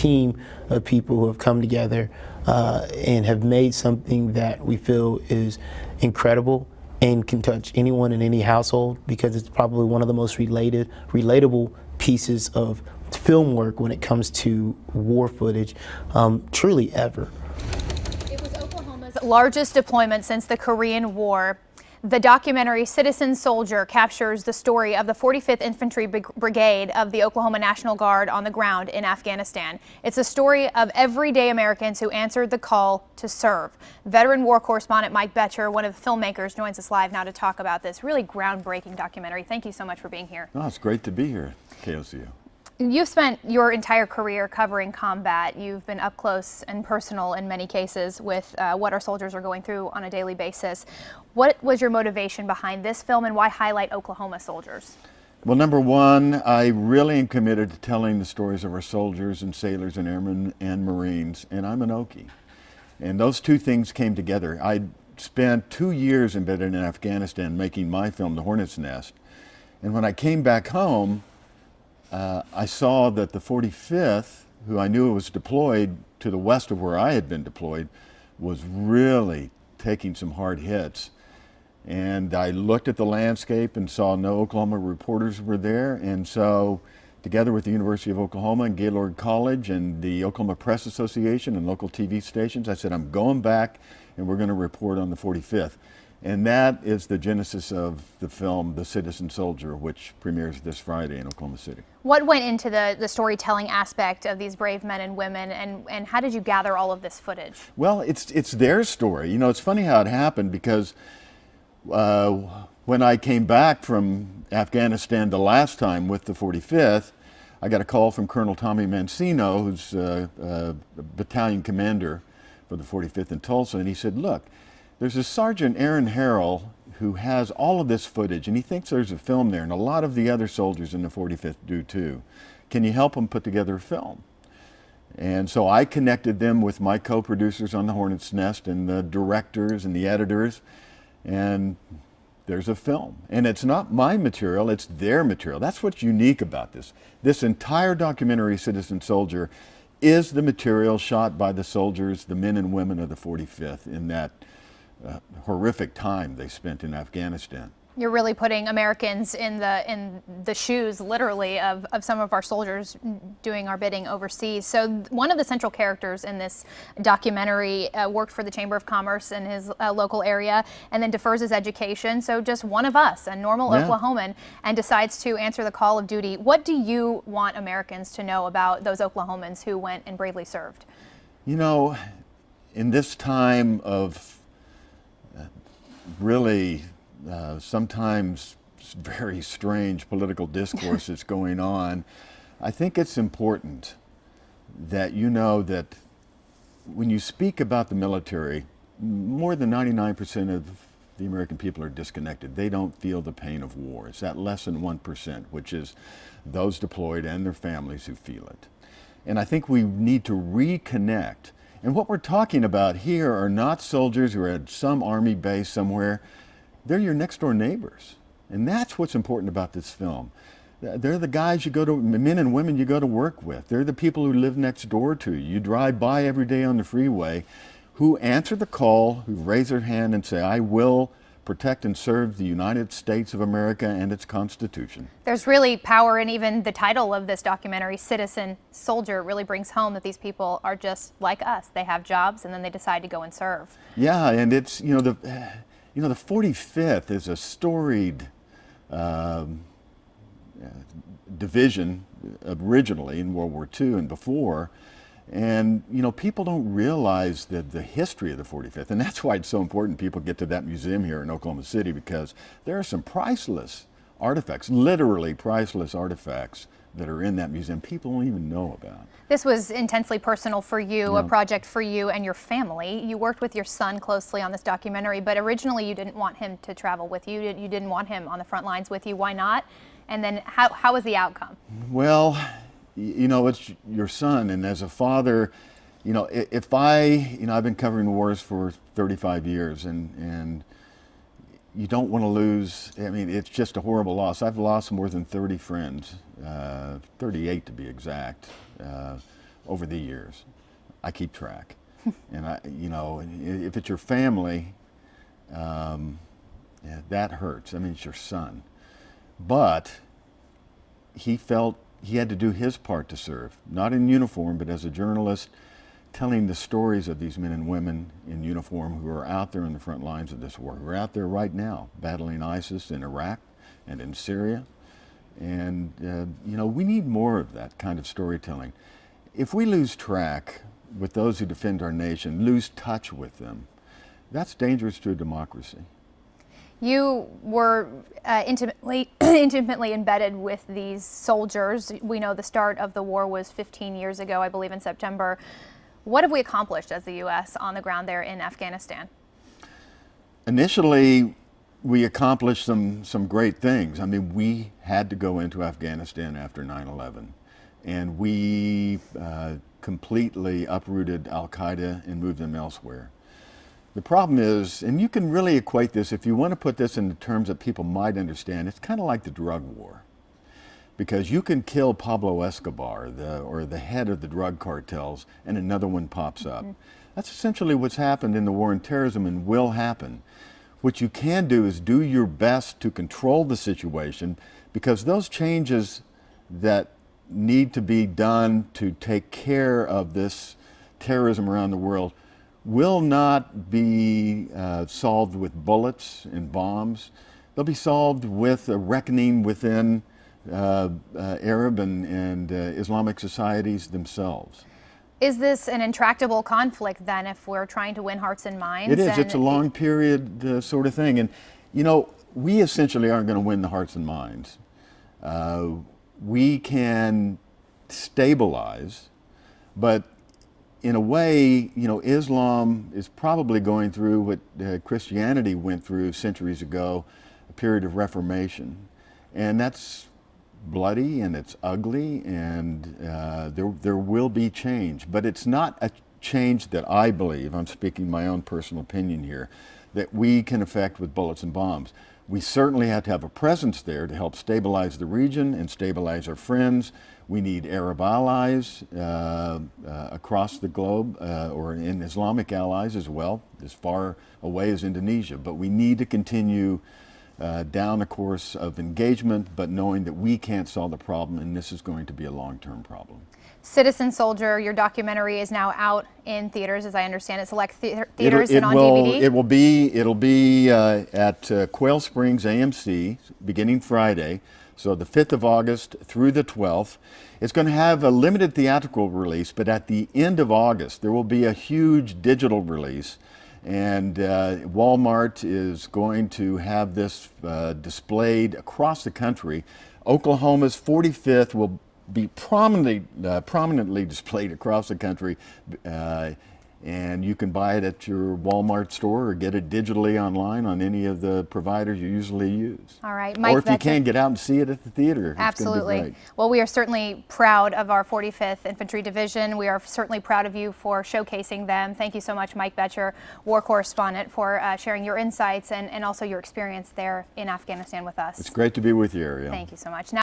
team of people who have come together and have made something that we feel is incredible and can touch anyone in any household, because it's probably one of the most relatable pieces of film work when it comes to war footage, truly ever. It was Oklahoma's largest deployment since the Korean War. The documentary Citizen Soldier captures the story of the 45th Infantry Brigade of the Oklahoma National Guard on the ground in Afghanistan. It's a story of everyday Americans who answered the call to serve. Veteran war correspondent Mike Betcher, one of the filmmakers, joins us live now to talk about this really groundbreaking documentary. Thank you so much for being here. Oh, it's great to be here, KOCU. You've spent your entire career covering combat. You've been up close and personal in many cases with what our soldiers are going through on a daily basis. What was your motivation behind this film, and why highlight Oklahoma soldiers? Well, number one, I really am committed to telling the stories of our soldiers and sailors and airmen and Marines, and I'm an Okie. And those two things came together. I spent 2 years embedded in Afghanistan making my film, The Hornet's Nest. And when I came back home, I saw that the 45th, who I knew was deployed to the west of where I had been deployed, was really taking some hard hits. And I looked at the landscape and saw no Oklahoma reporters were there. And so, together with the University of Oklahoma and Gaylord College and the Oklahoma Press Association and local TV stations, I said, I'm going back and we're going to report on the 45th. And that is the genesis of the film, The Citizen Soldier, which premieres this Friday in Oklahoma City. What went into the storytelling aspect of these brave men and women, and how did you gather all of this footage? Well, it's their story. You know, it's funny how it happened, because when I came back from Afghanistan the last time with the 45th, I got a call from Colonel Tommy Mancino, who's a battalion commander for the 45th in Tulsa, and he said, look, there's a Sergeant Aaron Harrell who has all of this footage, and he thinks there's a film there, and a lot of the other soldiers in the 45th do too. Can you help him put together a film? And so I connected them with my co-producers on The Hornet's Nest and the directors and the editors, and there's a film. And it's not my material, it's their material. That's what's unique about this. This entire documentary, Citizen Soldier, is the material shot by the soldiers, the men and women of the 45th in that horrific time they spent in Afghanistan. You're really putting Americans in the shoes, literally, of some of our soldiers doing our bidding overseas. So one of the central characters in this documentary worked for the Chamber of Commerce in his local area and then defers his education. So just one of us, a normal Oklahoman, and decides to answer the call of duty. What do you want Americans to know about those Oklahomans who went and bravely served? You know, in this time of really sometimes very strange political discourse that's going on, I think it's important that you know that when you speak about the military, more than 99% of the American people are disconnected. They don't feel the pain of war. It's that less than 1%, which is those deployed and their families who feel it. And I think we need to reconnect. And what we're talking about here are not soldiers who are at some army base somewhere. They're your next door neighbors. And that's what's important about this film. They're the guys you go to, men and women you go to work with. They're the people who live next door to you. You drive by every day on the freeway, who answer the call, who raise their hand and say, I will protect and serve the United States of America and its Constitution. There's really power in even the title of this documentary, Citizen Soldier. It really brings home that these people are just like us. They have jobs and then they decide to go and serve. Yeah, and it's, the 45th is a storied division originally in World War II and before. And, people don't realize the history of the 45th. And that's why it's so important people get to that museum here in Oklahoma City, because there are some priceless artifacts, literally priceless artifacts, that are in that museum people don't even know about. This was intensely personal for you, a project for you and your family. You worked with your son closely on this documentary, but originally you didn't want him to travel with you. You didn't want him on the front lines with you. Why not? And then how was the outcome? Well, it's your son, and as a father, if I've been covering wars for 35 years, and you don't want to lose. I mean, it's just a horrible loss. I've lost more than 30 friends, 38 to be exact, over the years. I keep track. And if it's your family, yeah, that hurts. I mean, it's your son. But he felt he had to do his part to serve, not in uniform, but as a journalist, telling the stories of these men and women in uniform who are out there in the front lines of this war, who are out there right now battling ISIS in Iraq and in Syria. And, we need more of that kind of storytelling. If we lose track with those who defend our nation, lose touch with them, that's dangerous to a democracy. You were intimately embedded with these soldiers. We know the start of the war was 15 years ago, I believe in September. What have we accomplished as the U.S. on the ground there in Afghanistan? Initially, we accomplished some great things. I mean, we had to go into Afghanistan after 9/11, and we completely uprooted al-Qaeda and moved them elsewhere. The problem is, and you can really equate this, if you want to put this in terms that people might understand, it's kind of like the drug war. Because you can kill Pablo Escobar, or the head of the drug cartels, and another one pops up. That's essentially what's happened in the war on terrorism and will happen. What you can do is do your best to control the situation, because those changes that need to be done to take care of this terrorism around the world will not be solved with bullets and bombs. They'll be solved with a reckoning within Arab and Islamic societies themselves. Is this an intractable conflict then if we're trying to win hearts and minds? It is. It's a long period sort of thing. And, we essentially aren't going to win the hearts and minds. We can stabilize, but in a way, Islam is probably going through what Christianity went through centuries ago, a period of reformation. And that's bloody and it's ugly, and there will be change. But it's not a change that I believe, I'm speaking my own personal opinion here, that we can affect with bullets and bombs. We certainly have to have a presence there to help stabilize the region and stabilize our friends. We need Arab allies across the globe, or in Islamic allies as well, as far away as Indonesia. But we need to continue down a course of engagement, but knowing that we can't solve the problem, and this is going to be a long-term problem. Citizen Soldier, your documentary is now out in theaters, as I understand it, select theaters and on DVD? It'll be at Quail Springs AMC beginning Friday, so the 5th of August through the 12th. It's going to have a limited theatrical release, but at the end of August there will be a huge digital release. And Walmart is going to have this displayed across the country. Oklahoma's 45th will be prominently displayed across the country, and you can buy it at your Walmart store or get it digitally online on any of the providers you usually use. All right, Mike or if Boettcher. you can, get out and see it at the theater. Absolutely. It's gonna be great. Well, we are certainly proud of our 45th Infantry Division. We are certainly proud of you for showcasing them. Thank you so much, Mike Boettcher, war correspondent, for sharing your insights and also your experience there in Afghanistan with us. It's great to be with you, Ariel. Thank you so much.